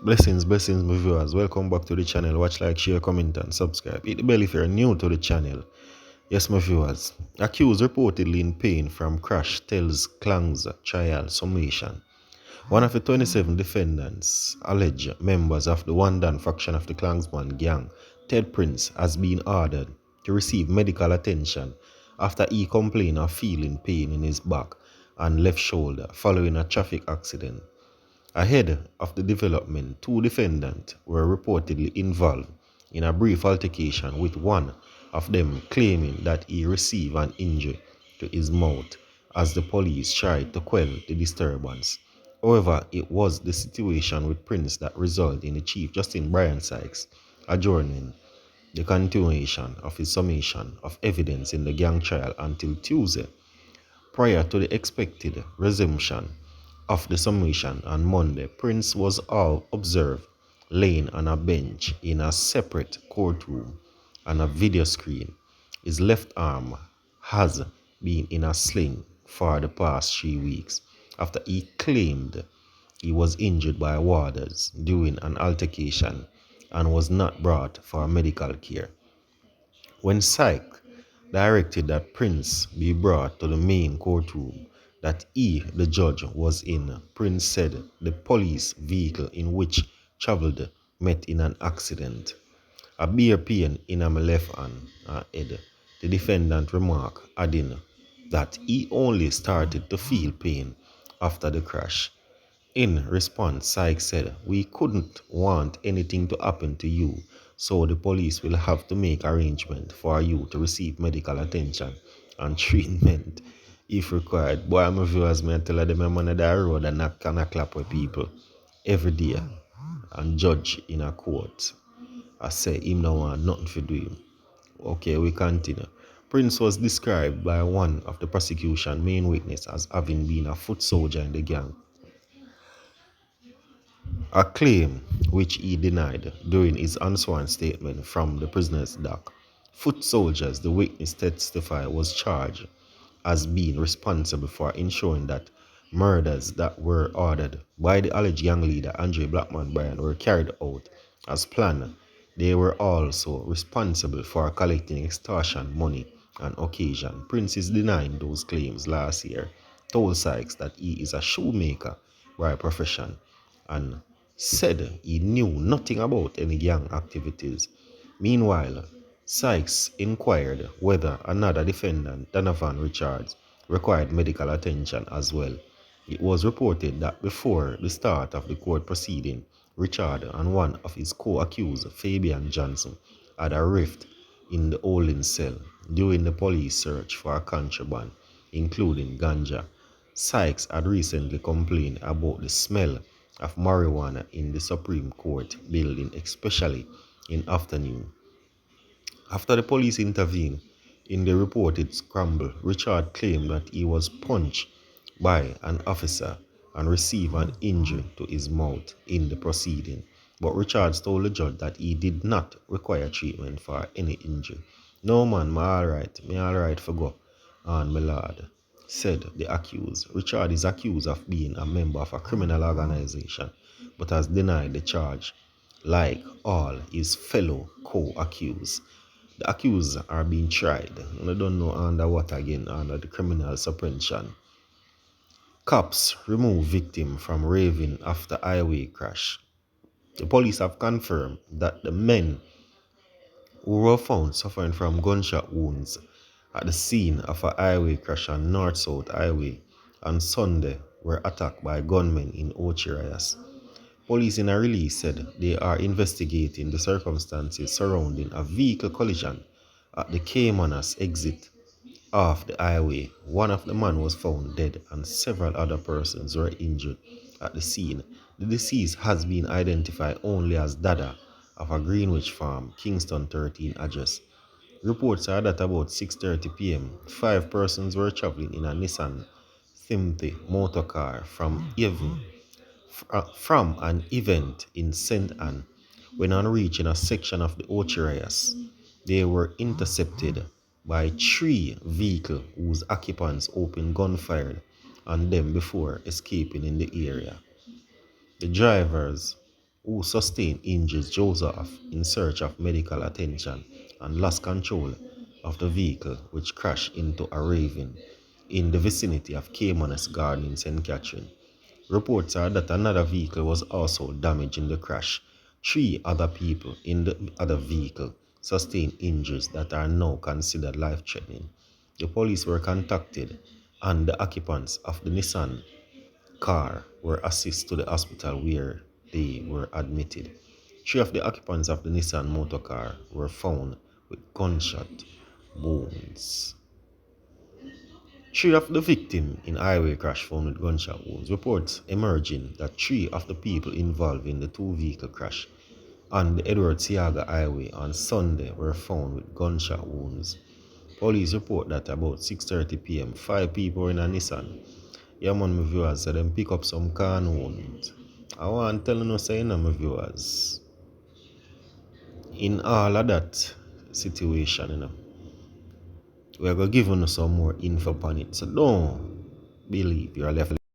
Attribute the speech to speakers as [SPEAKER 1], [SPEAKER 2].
[SPEAKER 1] Blessings, my viewers. Welcome back to the channel. Watch, like, share, comment, and subscribe. Hit the bell if you're new to the channel. Yes, my viewers. Accused reportedly in pain from crash tells Clans trial summation. One of the 27 defendants, alleged members of the one-dan faction of the Clansman gang, Ted Prince, has been ordered to receive medical attention after he complained of feeling pain in his back and left shoulder following a traffic accident. Ahead of the development, two defendants were reportedly involved in a brief altercation, with one of them claiming that he received an injury to his mouth as the police tried to quell the disturbance. However, it was the situation with Prince that resulted in the Chief Justice Brian Sykes adjourning the continuation of his summation of evidence in the gang trial until Tuesday. Prior to the expected resumption of the summation on Monday, Prince was all observed laying on a bench in a separate courtroom on a video screen. His left arm has been in a sling for the past 3 weeks after he claimed he was injured by warders during an altercation and was not brought for medical care. When Syke directed that Prince be brought to the main courtroom that he, the judge, was in, Prince said the police vehicle in which traveled met in an accident. A bare pain in my left hand and head, the defendant remarked, adding that he only started to feel pain after the crash. In response, Sykes said, "We couldn't want anything to happen to you, so the police will have to make arrangements for you to receive medical attention and treatment if required." Boy, I'm a viewers, me I tell them I'm on the road and not can clap with people every day and judge in a court. I say him no want nothing to do him. Okay, we continue. Prince was described by one of the prosecution main witness as having been a foot soldier in the gang, a claim which he denied during his unsworn statement from the prisoner's dock. Foot soldiers, the witness testified, was charged as being responsible for ensuring that murders that were ordered by the alleged gang leader Andre Blackman Bryan were carried out as planned. They were also responsible for collecting extortion money on occasion. Prince is denying those claims last year, told Sykes that he is a shoemaker by profession and said he knew nothing about any gang activities. Meanwhile, Sykes inquired whether another defendant, Donovan Richards, required medical attention as well. It was reported that before the start of the court proceeding, Richard and one of his co-accused, Fabian Johnson, had a rift in the holding cell during the police search for contraband, including ganja. Sykes had recently complained about the smell of marijuana in the Supreme Court building, especially in afternoon. After the police intervened in the reported scramble, Richard claimed that he was punched by an officer and received an injury to his mouth in the proceeding. But Richards told the judge that he did not require treatment for any injury. "No man, me alright for go on, my lord," said the accused. Richard is accused of being a member of a criminal organization, but has denied the charge, like all his fellow co-accused. The accused are being tried. I don't know under what again, under the criminal suppression. Cops remove victim from raving after highway crash. The police have confirmed that the men who were found suffering from gunshot wounds at the scene of a highway crash on North-South Highway on Sunday were attacked by gunmen in Ochirias. Police in a release said they are investigating the circumstances surrounding a vehicle collision at the Caymanas exit off the highway. One of the men was found dead and several other persons were injured at the scene. The deceased has been identified only as Dada of a Greenwich Farm, Kingston 13 address. Reports are that about 6:30 p.m., 5 persons were traveling in a Nissan Thimte motorcar from an event in St. Anne. When on reaching a section of the Ochirias, they were intercepted by 3 vehicles whose occupants opened gunfire on them before escaping in the area. The drivers who sustained injuries dozed off in search of medical attention and lost control of the vehicle, which crashed into a ravine in the vicinity of Caymanas Garden in St. Catherine. Reports are that another vehicle was also damaged in the crash. Three other people in the other vehicle sustained injuries that are now considered life-threatening. The police were contacted and the occupants of the Nissan car were assisted to the hospital where they were admitted. Three of the occupants of the Nissan motor car were found with gunshot wounds. Three of the victims in highway crash found with gunshot wounds. Reports emerging that three of the people involved in the two-vehicle crash on the Edward Seaga Highway on Sunday were found with gunshot wounds. Police report that about 6:30 p.m., five people were in a Nissan. Yeah, man, my viewers, so them pick up some can wounds. I want to tell you, say, my viewers, in all of that situation, we're going to give you some more info on it. So don't believe you're left